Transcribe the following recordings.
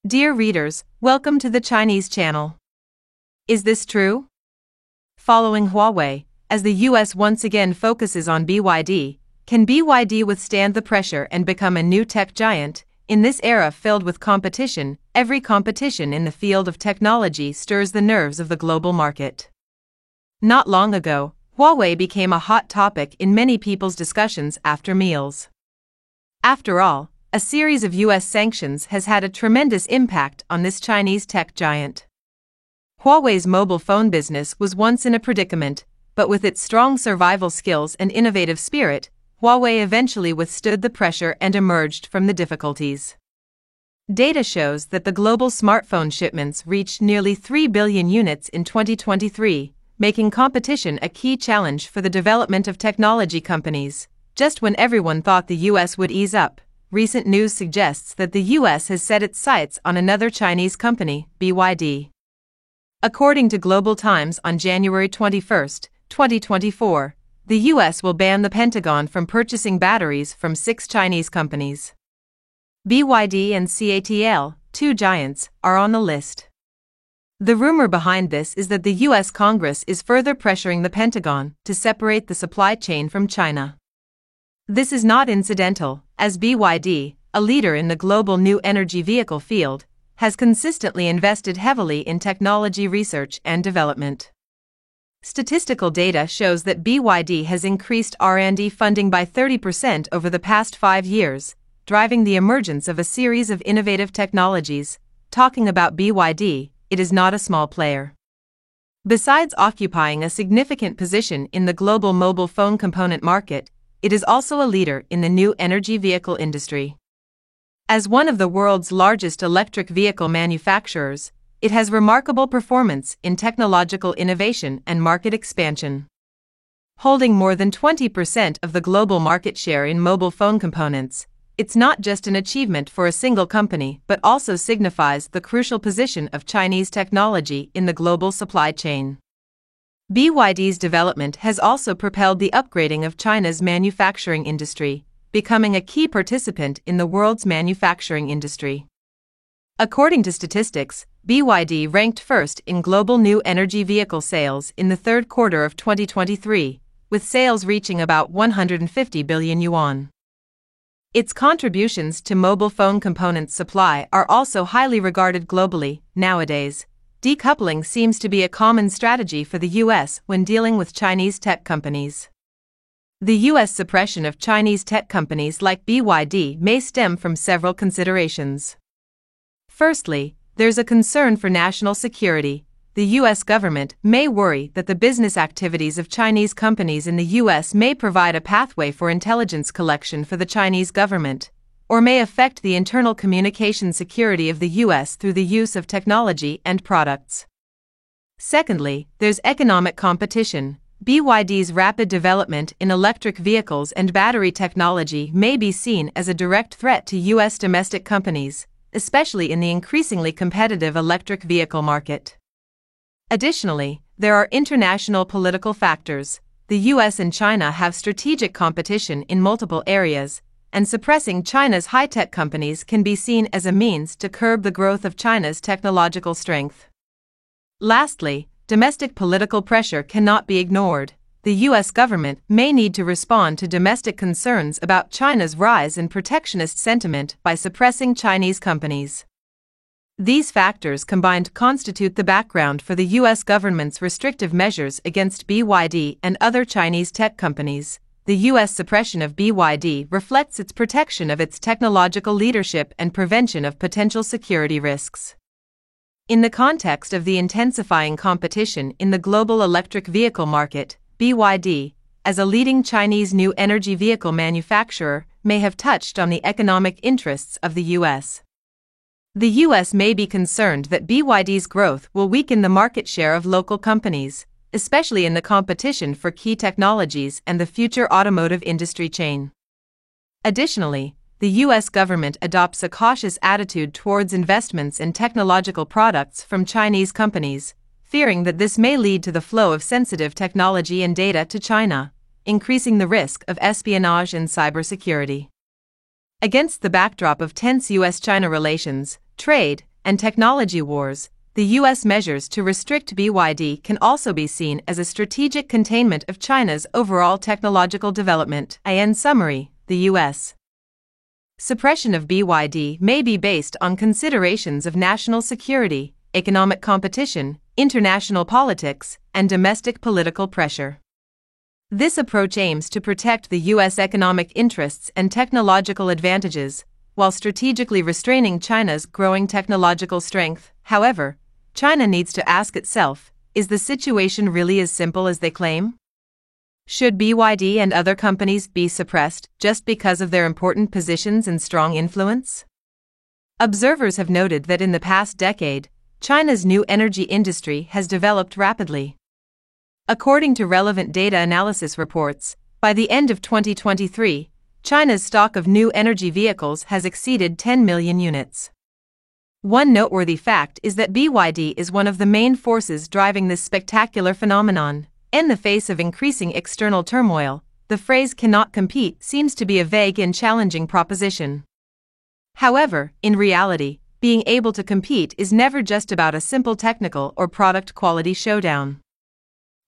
Dear readers, welcome to the Chinese channel. Is this true? Following Huawei, as the US once again focuses on BYD, can BYD withstand the pressure and become a new tech giant? In this era filled with competition, every competition in the field of technology stirs the nerves of the global market. Not long ago, Huawei became a hot topic in many people's discussions after meals. After all, a series of US sanctions has had a tremendous impact on this Chinese tech giant. Huawei's mobile phone business was once in a predicament, but with its strong survival skills and innovative spirit, Huawei eventually withstood the pressure and emerged from the difficulties. Data shows that the global smartphone shipments reached nearly 3 billion units in 2023, making competition a key challenge for the development of technology companies. Just when everyone thought the US would ease up, recent news suggests that the US has set its sights on another Chinese company, BYD. According to Global Times on January 21, 2024, the US will ban the Pentagon from purchasing batteries from 6 Chinese companies. BYD and CATL, two giants, are on the list. The rumor behind this is that the US Congress is further pressuring the Pentagon to separate the supply chain from China. This is not incidental, as BYD, a leader in the global new energy vehicle field, has consistently invested heavily in technology research and development. Statistical data shows that BYD has increased R&D funding by 30% over the past 5 years, driving the emergence of a series of innovative technologies. Talking about BYD, it is not a small player. Besides occupying a significant position in the global mobile phone component market, it is also a leader in the new energy vehicle industry. As one of the world's largest electric vehicle manufacturers, it has remarkable performance in technological innovation and market expansion. Holding more than 20% of the global market share in mobile phone components, it's not just an achievement for a single company but also signifies the crucial position of Chinese technology in the global supply chain. BYD's development has also propelled the upgrading of China's manufacturing industry, becoming a key participant in the world's manufacturing industry. According to statistics, BYD ranked first in global new energy vehicle sales in the third quarter of 2023, with sales reaching about 150 billion yuan. Its contributions to mobile phone components supply are also highly regarded globally. Nowadays, decoupling seems to be a common strategy for the US when dealing with Chinese tech companies. The US suppression of Chinese tech companies like BYD may stem from several considerations. Firstly, there's a concern for national security. The US government may worry that the business activities of Chinese companies in the US may provide a pathway for intelligence collection for the Chinese government, or may affect the internal communication security of the US through the use of technology and products. Secondly, there's economic competition. BYD's rapid development in electric vehicles and battery technology may be seen as a direct threat to US domestic companies, especially in the increasingly competitive electric vehicle market. Additionally, there are international political factors. The US and China have strategic competition in multiple areas, and suppressing China's high-tech companies can be seen as a means to curb the growth of China's technological strength. Lastly, domestic political pressure cannot be ignored. The US government may need to respond to domestic concerns about China's rise in protectionist sentiment by suppressing Chinese companies. These factors combined constitute the background for the US government's restrictive measures against BYD and other Chinese tech companies. The US suppression of BYD reflects its protection of its technological leadership and prevention of potential security risks. In the context of the intensifying competition in the global electric vehicle market, BYD, as a leading Chinese new energy vehicle manufacturer, may have touched on the economic interests of the US. The US may be concerned that BYD's growth will weaken the market share of local companies, especially in the competition for key technologies and the future automotive industry chain. Additionally, the US government adopts a cautious attitude towards investments in technological products from Chinese companies, fearing that this may lead to the flow of sensitive technology and data to China, increasing the risk of espionage and cybersecurity. Against the backdrop of tense US-China relations, trade, and technology wars, the U.S. measures to restrict BYD can also be seen as a strategic containment of China's overall technological development. In summary, the U.S. suppression of BYD may be based on considerations of national security, economic competition, international politics, and domestic political pressure. This approach aims to protect the U.S. economic interests and technological advantages, while strategically restraining China's growing technological strength. However, China needs to ask itself, is the situation really as simple as they claim? Should BYD and other companies be suppressed just because of their important positions and strong influence? Observers have noted that in the past decade, China's new energy industry has developed rapidly. According to relevant data analysis reports, by the end of 2023, China's stock of new energy vehicles has exceeded 10 million units. One noteworthy fact is that BYD is one of the main forces driving this spectacular phenomenon. In the face of increasing external turmoil, the phrase "cannot compete" seems to be a vague and challenging proposition. However, in reality, being able to compete is never just about a simple technical or product quality showdown.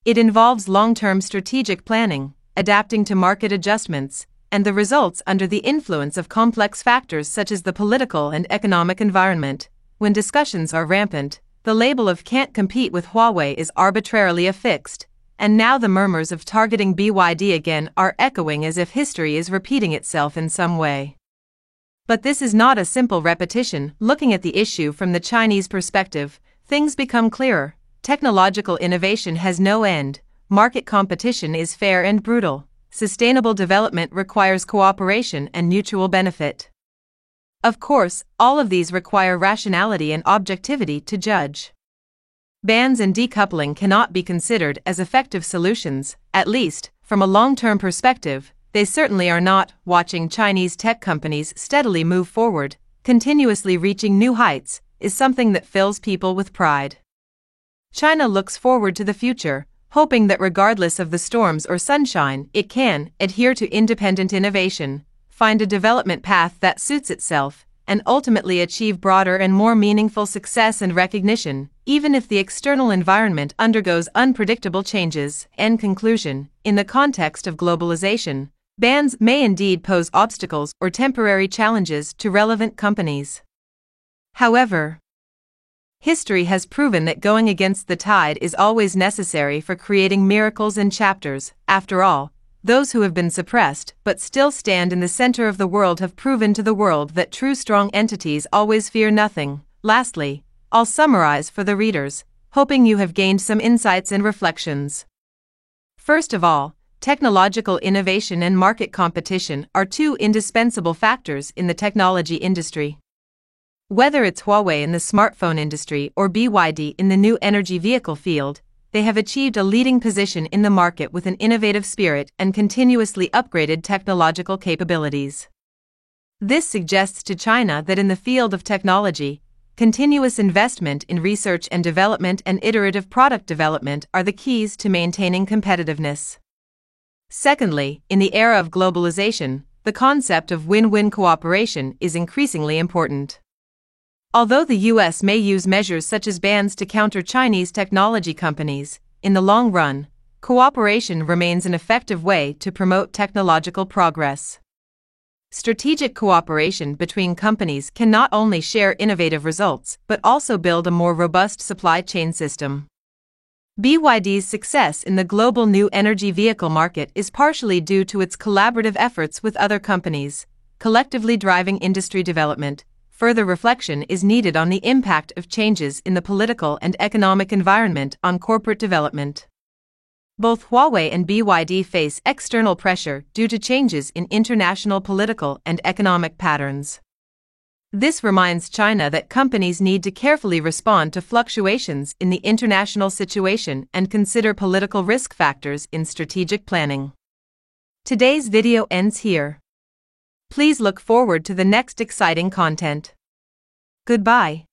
It involves long-term strategic planning, adapting to market adjustments, and the results under the influence of complex factors such as the political and economic environment. When discussions are rampant, the label of "can't compete with Huawei" is arbitrarily affixed, and now the murmurs of targeting BYD again are echoing as if history is repeating itself in some way. But this is not a simple repetition. Looking at the issue from the Chinese perspective, things become clearer. Technological innovation has no end, market competition is fair and brutal, sustainable development requires cooperation and mutual benefit. Of course, all of these require rationality and objectivity to judge. Bans and decoupling cannot be considered as effective solutions, at least, from a long-term perspective. They certainly are not. Watching Chinese tech companies steadily move forward, continuously reaching new heights, is something that fills people with pride. China looks forward to the future, hoping that regardless of the storms or sunshine, it can adhere to independent innovation, find a development path that suits itself, and ultimately achieve broader and more meaningful success and recognition, even if the external environment undergoes unpredictable changes. In conclusion, in the context of globalization, bans may indeed pose obstacles or temporary challenges to relevant companies. However, history has proven that going against the tide is always necessary for creating miracles and chapters. After all, those who have been suppressed but still stand in the center of the world have proven to the world that true strong entities always fear nothing. Lastly, I'll summarize for the readers, hoping you have gained some insights and reflections. First of all, technological innovation and market competition are two indispensable factors in the technology industry. Whether it's Huawei in the smartphone industry or BYD in the new energy vehicle field, they have achieved a leading position in the market with an innovative spirit and continuously upgraded technological capabilities. This suggests to China that in the field of technology, continuous investment in research and development and iterative product development are the keys to maintaining competitiveness. Secondly, in the era of globalization, the concept of win-win cooperation is increasingly important. Although the U.S. may use measures such as bans to counter Chinese technology companies, in the long run, cooperation remains an effective way to promote technological progress. Strategic cooperation between companies can not only share innovative results but also build a more robust supply chain system. BYD's success in the global new energy vehicle market is partially due to its collaborative efforts with other companies, collectively driving industry development. Further reflection is needed on the impact of changes in the political and economic environment on corporate development. Both Huawei and BYD face external pressure due to changes in international political and economic patterns. This reminds China that companies need to carefully respond to fluctuations in the international situation and consider political risk factors in strategic planning. Today's video ends here. Please look forward to the next exciting content. Goodbye.